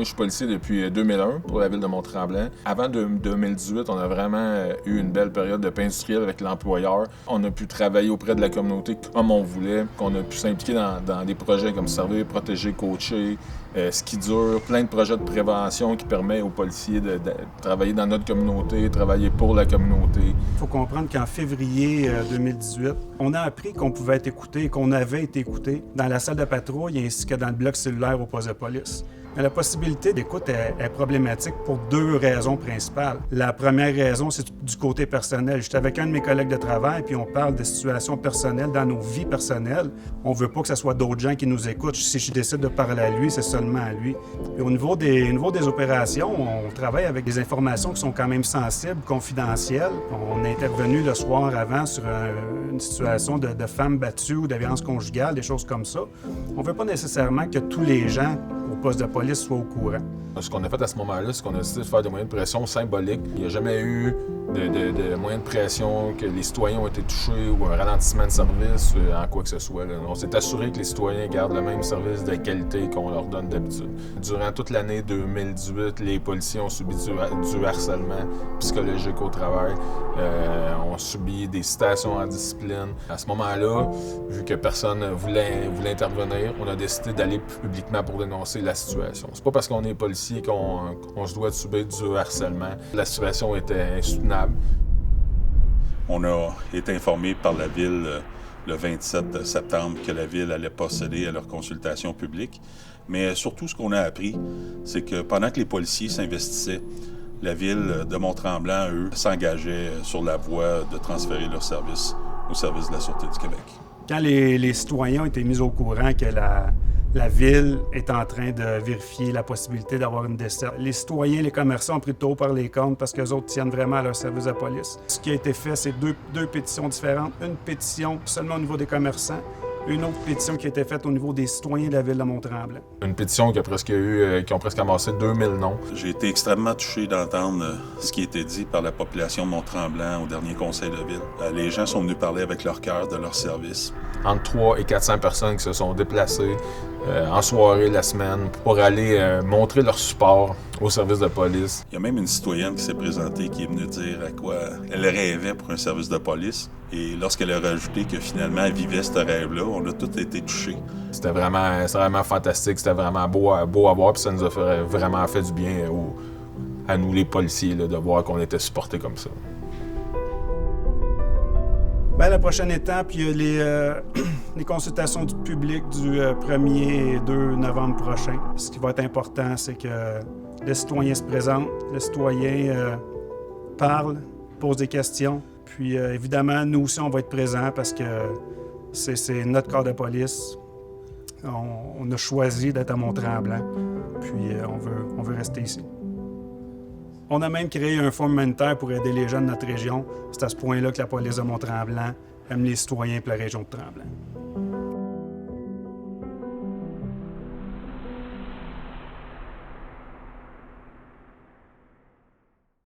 Moi, je suis policier depuis 2001 pour la ville de Mont-Tremblant. Avant 2018, on a vraiment eu une belle période de paix industrielle avec l'employeur. On a pu travailler auprès de la communauté comme on voulait, qu'on a pu s'impliquer dans des projets comme servir, protéger, coacher, ski dur, plein de projets de prévention qui permettent aux policiers de travailler dans notre communauté, travailler pour la communauté. Il faut comprendre qu'en février 2018, on a appris qu'on pouvait être écouté et qu'on avait été écouté dans la salle de patrouille ainsi que dans le bloc cellulaire au poste de police. Mais la possibilité d'écoute est problématique pour deux raisons principales. La première raison, c'est du côté personnel. J'étais avec un de mes collègues de travail, puis on parle de situations personnelles dans nos vies personnelles. On veut pas que ce soit d'autres gens qui nous écoutent. Si je décide de parler à lui, c'est seulement à lui. Et au niveau des opérations, on travaille avec des informations qui sont quand même sensibles, confidentielles. On est intervenu le soir avant sur une situation de femmes battues ou de violence conjugale, des choses comme ça. On veut pas nécessairement que tous les gens au poste de police soient au courant. Ce qu'on a fait à ce moment-là, c'est qu'on a décidé de faire des moyens de pression symboliques. Il n'y a jamais eu de moyens de pression que les citoyens ont été touchés ou un ralentissement de service en quoi que ce soit. Là. On s'est assuré que les citoyens gardent le même service de qualité qu'on leur donne d'habitude. Durant toute l'année 2018, les policiers ont subi du harcèlement psychologique au travail, ont subi des citations en discipline. À ce moment-là, vu que personne ne voulait intervenir, on a décidé d'aller publiquement pour dénoncer la situation. C'est pas parce qu'on est policier qu'on se doit de subir du harcèlement. La situation était insoutenable. On a été informé par la Ville le 27 septembre que la Ville allait procéder à leur consultation publique. Mais surtout, ce qu'on a appris, c'est que pendant que les policiers s'investissaient, la Ville de Mont-Tremblant, eux, s'engageait sur la voie de transférer leurs services au service de la Sûreté du Québec. Quand les citoyens ont été mis au courant que la Ville est en train de vérifier la possibilité d'avoir une desserte, les citoyens, les commerçants ont pris le taureau par les cornes parce qu'eux autres tiennent vraiment à leur service de police. Ce qui a été fait, c'est deux pétitions différentes. Une pétition seulement au niveau des commerçants, une autre pétition qui a été faite au niveau des citoyens de la ville de Mont-Tremblant. Une pétition qui ont presque amassé 2000 noms. J'ai été extrêmement touché d'entendre ce qui a été dit par la population de Mont-Tremblant au dernier conseil de ville. Les gens sont venus parler avec leur cœur de leur service. Entre 300 et 400 personnes qui se sont déplacées en soirée la semaine pour aller montrer leur support au service de police. Il y a même une citoyenne qui s'est présentée qui est venue dire à quoi elle rêvait pour un service de police. Et lorsqu'elle a rajouté que finalement elle vivait ce rêve-là, on a tous été touchés. C'était vraiment fantastique, c'était vraiment beau à voir, puis ça nous a vraiment fait du bien à nous les policiers là, de voir qu'on était supportés comme ça. Bien, la prochaine étape, il y a les consultations du public du 1er et 2 novembre prochain. Ce qui va être important, c'est que le citoyen se présente, le citoyen parle, pose des questions. Puis évidemment, nous aussi, on va être présents parce que c'est notre corps de police. On a choisi d'être à Mont-Tremblant, puis on veut rester ici. On a même créé un fonds humanitaire pour aider les jeunes de notre région. C'est à ce point-là que la police de Mont-Tremblant aime les citoyens et la région de Tremblant.